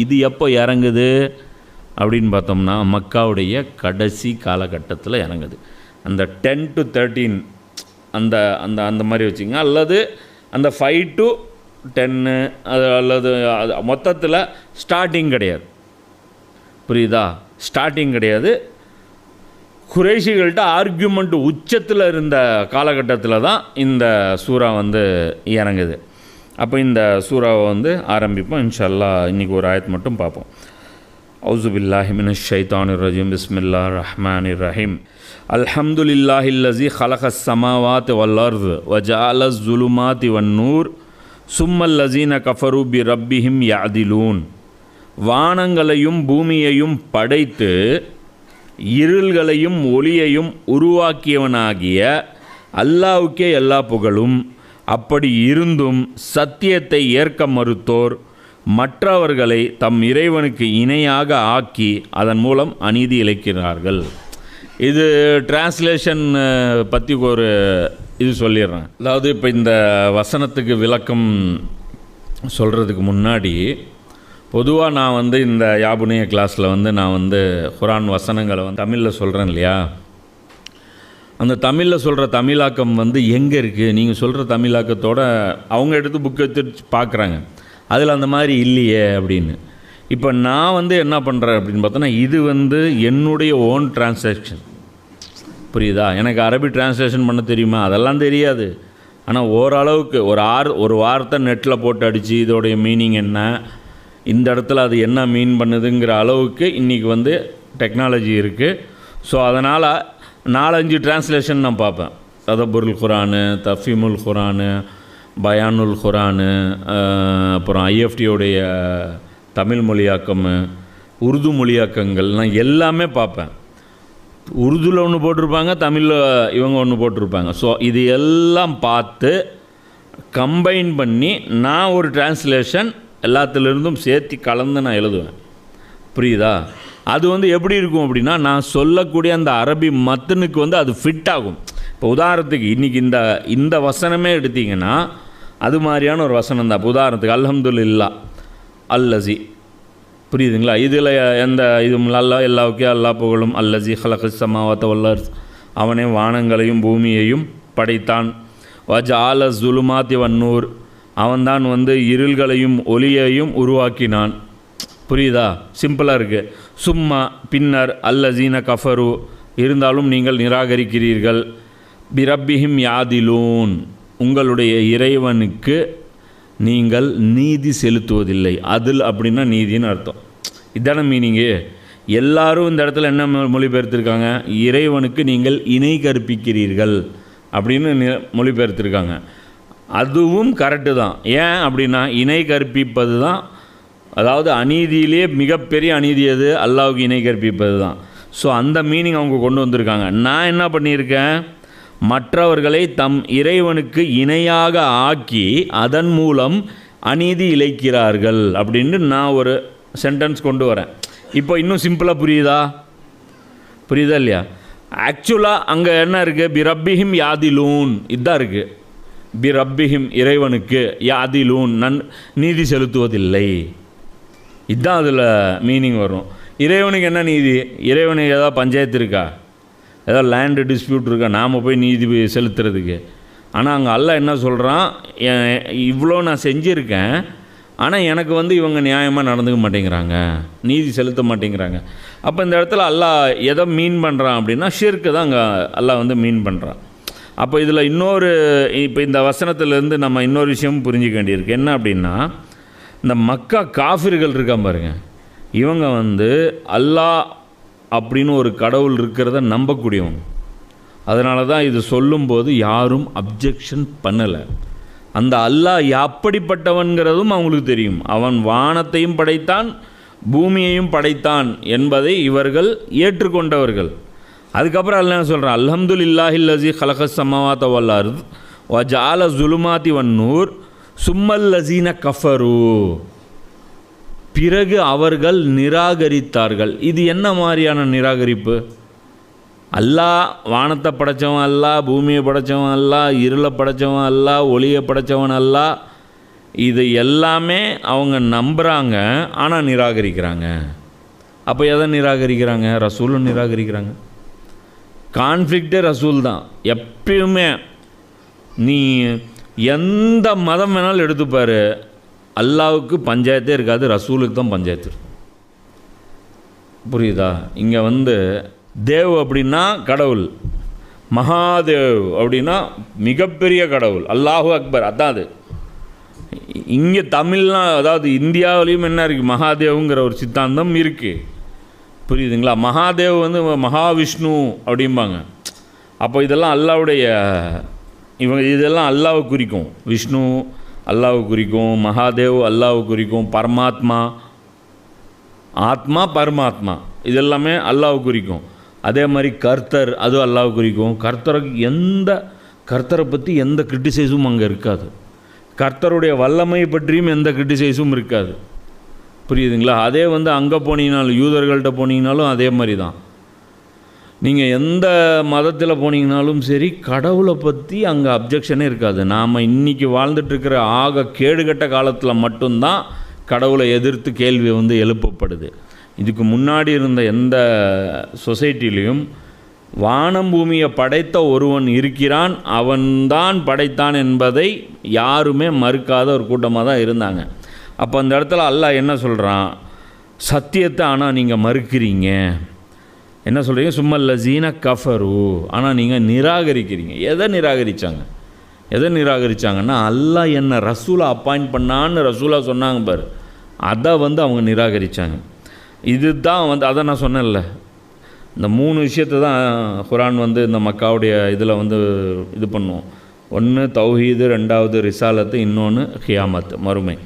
இது எப்போ இறங்குது அப்படின்னு பார்த்தோம்னா மக்காவுடைய கடைசி காலகட்டத்தில் இறங்குது. அந்த 10 to 13 அந்த அந்த அந்த மாதிரி வச்சுங்க, அல்லது அந்த 5 to 10 அது அல்லது அது மொத்தத்தில் ஸ்டார்டிங் கிடையாது. புரியுதா? ஸ்டார்டிங் கிடையாது. குறைஷிகள்கிட்ட ஆர்கியூமெண்ட் உச்சத்தில் இருந்த காலகட்டத்தில் தான் இந்த சூறா இறங்குது. அப்போ இந்த சூறாவை ஆரம்பிப்போம் இன்ஷா அல்லாஹ். இன்றைக்கி ஒரு ஆயத் மட்டும் பார்ப்போம். அவுஸு பில்லாஹி மினஷ் ஷைத்தானிர் ரஜீம். பிஸ்மில்லாஹிர் ரஹ்மானிர் ரஹீம். அல்ஹம்துலில்லாஹில்லஸீ ஹலகஸ் ஸமாவாத்தி வல் அர்த வ ஜஅலஸ் ஸுலுமாத்தி வன் நூர் சும்மல்லஸீன கஃபரு பி ரப்பிஹிம் யஅதிலூன். வானங்களையும் பூமியையும் படைத்து இருள்களையும் ஒளியையும் உருவாக்கியவனாகிய அல்லாஹ்வுக்கே எல்லா புகழும். அப்படி இருந்தும் சத்தியத்தை ஏற்க மறுத்தோர் மற்றவர்களை தம் இறைவனுக்கு இணையாக ஆக்கி அதன் மூலம் அநீதி இழைக்கிறார்கள். இது டிரான்ஸ்லேஷன் பற்றி ஒரு இது சொல்லிடுறேன். அதாவது இப்போ இந்த வசனத்துக்கு விளக்கம் சொல்கிறதுக்கு முன்னாடி பொதுவாக நான் இந்த யாபுனிய கிளாஸில் நான் குரான் வசனங்களை தமிழில் சொல்கிறேன் இல்லையா, அந்த தமிழில் சொல்கிற தமிழாக்கம் எங்கே இருக்குது, நீங்கள் சொல்கிற தமிழாக்கத்தோட அவங்க எடுத்து புக் எடுத்து பார்க்குறாங்க, அதில் அந்த மாதிரி இல்லையே அப்படின்னு. இப்போ நான் என்ன பண்ணுறேன் அப்படின்னு பார்த்தோன்னா, இது என்னுடைய ஓன் டிரான்ஸ்லேஷன். புரியுதா? எனக்கு அரபி டிரான்ஸ்லேஷன் பண்ண தெரியுமா? அதெல்லாம் தெரியாது. ஆனால் ஓரளவுக்கு ஒரு வார்த்தை நெட்டில் போட்டு அடித்து இதோடைய மீனிங் என்ன, இந்த இடத்துல அது என்ன மீன் பண்ணுதுங்கிற அளவுக்கு இன்றைக்கி டெக்னாலஜி இருக்குது. ஸோ அதனால் 4-5 டிரான்ஸ்லேஷன் நான் பார்ப்பேன். ததப்புருல் குரானு, தஃபீமுல் குரானு, பயானுல் குரானு, அப்புறம் ஐஎஃப்டியோடைய தமிழ் மொழியாக்கம், உருது மொழியாக்கங்கள், நான் எல்லாமே பார்ப்பேன். உருதுவில் ஒன்று போட்டிருப்பாங்க, தமிழில் இவங்க ஒன்று போட்டிருப்பாங்க. ஸோ இது எல்லாம் பார்த்து கம்பைன் பண்ணி நான் ஒரு டிரான்ஸ்லேஷன் எல்லாத்துலேருந்தும் சேர்த்து கலந்து நான் எழுதுவேன். புரியுதா? அது எப்படி இருக்கும் அப்படின்னா, நான் சொல்லக்கூடிய அந்த அரபி மத்தனுக்கு அது ஃபிட் ஆகும். இப்போ உதாரணத்துக்கு இன்றைக்கி இந்த வசனமே எடுத்திங்கன்னா அது மாதிரியான ஒரு வசனம் தான். இப்போ உதாரணத்துக்கு அல்ஹம்துலில்லாஹ் அல்லஸி, புரியுதுங்களா? இதில் எந்த இதுவும் எல்லாவுக்கே அல்லா புகழும். அல்லஸி ஹலகஸ் ஸமாவாத்த வல் அர்த், அவனே வானங்களையும் பூமியையும் படைத்தான். வஜஅல ஸுலுமாத்தி வன் நூர், அவன்தான் இருள்களையும் ஒளியையும் உருவாக்கினான். புரியுதா? சிம்பிளாக இருக்குது. சும்மா பின்னர் அல்லஸீன கஃபரு, இருந்தாலும் நீங்கள் நிராகரிக்கிறீர்கள். பிரப்பிஹிம் யாதிலூன், உங்களுடைய இறைவனுக்கு நீங்கள் நீதி செலுத்துவதில்லை. அதில் அப்படின்னா நீதின்னு அர்த்தம். இதான மீனிங்கு. எல்லாரும் இந்த இடத்துல என்ன மொழிபெயர்த்திருக்காங்க? இறைவனுக்கு நீங்கள் இணை கற்பிக்கிறீர்கள் அப்படின்னு மொழிபெயர்த்திருக்காங்க. அதுவும் கரெக்டு தான். ஏன் அப்படின்னா, இணை கற்பிப்பது தான், அதாவது அநீதியிலே மிகப்பெரிய அநீதி அது அல்லாஹ்வுக்கு இணை கற்பிப்பது தான். ஸோ அந்த மீனிங் அவங்க கொண்டு வந்திருக்காங்க. நான் என்ன பண்ணியிருக்கேன்? மற்றவர்களை தம் இறைவனுக்கு இணையாக ஆக்கி அதன் மூலம் அநீதி இழைக்கிறார்கள் அப்படின்னு நான் ஒரு சென்டென்ஸ் கொண்டு வரேன். இப்போ இன்னும் சிம்பிளாக புரியுதா இல்லையா? ஆக்சுவலாக அங்கே என்ன இருக்குது? பிரப்பிஹிம் யாதிலூன், இதுதான் இருக்குது. பிரப்பிஹிம், இறைவனுக்கு, யாதிலூன், நீதி செலுத்துவதில்லை. இதுதான் அதில் மீனிங் வரும். இறைவனுக்கு என்ன நீதி? இறைவனுக்கு ஏதாவது பஞ்சாயத்து இருக்கா? ஏதாவது லேண்டு டிஸ்பியூட் இருக்கா நாம் போய் நீதி செலுத்துறதுக்கு? ஆனால் அங்கே அல்லாஹ் என்ன சொல்கிறான்? இவ்வளோ நான் செஞ்சுருக்கேன், ஆனால் எனக்கு இவங்க நியாயமாக நடந்துக்க மாட்டேங்கிறாங்க, நீதி செலுத்த மாட்டேங்கிறாங்க. அப்போ இந்த இடத்துல அல்லாஹ் எதை மீன் பண்ணுறான் அப்படின்னா, ஷிர்க்கு தான் அங்கே அல்லாஹ் மீன் பண்ணுறான். அப்போ இதில் இப்போ இந்த வசனத்துலேருந்து நம்ம இன்னொரு விஷயமும் புரிஞ்சிக்க வேண்டியிருக்கு. என்ன அப்படின்னா, இந்த மக்கா காஃபிர்கள் இருக்கான் பாருங்க, இவங்க அல்லாஹ் அப்படின்னு ஒரு கடவுள் இருக்கிறத நம்பக்கூடியவங்க. அதனால தான் இது சொல்லும்போது யாரும் அப்ஜெக்ஷன் பண்ணலை. அந்த அல்லாஹ் அப்படிப்பட்டவன்கிறதும் அவங்களுக்கு தெரியும். அவன் வானத்தையும் படைத்தான், பூமியையும் படைத்தான் என்பதை இவர்கள் ஏற்றுக்கொண்டவர்கள். அதுக்கப்புறம் அல்லாஹ் என்ன சொல்கிறான்? அல்ஹம்துலில்லாஹில்லஸீ ஹலகஸ் ஸமாவாத்த வல் அர்த் வ ஜஅல ஸுலுமாத்தி வன் நூர் சும்மல்லஸீன கஃபரு, பிறகு அவர்கள் நிராகரித்தார்கள். இது என்ன மாதிரியான நிராகரிப்பு? அல்லாஹ் வானத்தை படைத்தவன் அல்லாஹ், பூமியை படைத்தவன் அல்லாஹ், இருளை படைத்தவன் அல்லாஹ், ஒளியை படைத்தவன் அல்லாஹ், இது எல்லாமே அவங்க நம்புகிறாங்க, ஆனால் நிராகரிக்கிறாங்க. அப்போ எதை நிராகரிக்கிறாங்க? ரசூலும் நிராகரிக்கிறாங்க. கான்ஃப்ளிக்டே ரசூல் தான். எப்பயுமே நீ எந்த மதம் வேணாலும் எடுத்துப்பார், அல்லாவுக்கு பஞ்சாயத்தே இருக்காது, ரசூலுக்கு தான் பஞ்சாயத்து. புரியுதா? இங்கே தேவ் அப்படின்னா கடவுள், மகாதேவ் அப்படின்னா மிகப்பெரிய கடவுள், அல்லாஹு அக்பர், அதான் அது. இங்கே தமிழ்லாம், அதாவது இந்தியாவிலையும் என்ன இருக்குது, மகாதேவுங்கிற ஒரு சித்தாந்தம் இருக்குது. புரியுதுங்களா? மகாதேவ் மகாவிஷ்ணு அப்படிம்பாங்க. அப்போ இதெல்லாம் அல்லாவுடைய, இதெல்லாம் அல்லாவை குறிக்கும். விஷ்ணு அல்லாவை குறிக்கும், மகாதேவ் அல்லாவை குறிக்கும், பரமாத்மா, ஆத்மா பரமாத்மா இதெல்லாமே அல்லாவை குறிக்கும். அதே மாதிரி கர்த்தர், அதுவும் அல்லாவை குறிக்கும். கர்த்தரை பற்றி எந்த கிரிட்டிசைஸும் அங்கே இருக்காது. கர்த்தருடைய வல்லமை பற்றியும் எந்த கிரிட்டிசைஸும் இருக்காது. புரியுதுங்களா? அதே அங்கே போனீங்கனாலும், யூதர்கள்ட்ட போனீங்கனாலும் அதே மாதிரி தான். நீங்கள் எந்த மதத்தில் போனீங்கனாலும் சரி, கடவுளை பற்றி அங்கே அப்ஜெக்ஷனே இருக்காது. நாம் இன்றைக்கி வாழ்ந்துட்டுருக்கிற ஆக கேடுகட்ட காலத்தில் மட்டும்தான் கடவுளை எதிர்த்து கேள்வி எழுப்பப்படுது. இதுக்கு முன்னாடி இருந்த எந்த சொசைட்டிலையும் வானம் பூமியை படைத்த ஒருவன் இருக்கிறான், அவன்தான் படைத்தான் என்பதை யாருமே மறுக்காத ஒரு கூட்டமாக தான் இருந்தாங்க. அப்போ அந்த இடத்துல அல்லாஹ் என்ன சொல்கிறான்? சத்தியத்தை ஆனால் நீங்கள் மறுக்கிறீங்க. என்ன சொல்கிறீங்க? சும்மல்லசீன கஃபரு, ஆனால் நீங்கள் நிராகரிக்கிறீங்க. எதை நிராகரித்தாங்கன்னா, அல்லாஹ் என்ன ரசூலை அப்பாயிண்ட் பண்ணான்னு ரசூலா சொன்னாங்க பாரு, அதை அவங்க நிராகரித்தாங்க. இதுதான் அதை நான் சொன்னேன்ல, இந்த 3 விஷயத்தை தான் குர்ஆன் இந்த மக்காவுடைய இதில் இது பண்ணுவோம். ஒன்று தௌஹீது, 2வது ரிசாலத்து, இன்னொன்று கியாமத், மறுமை.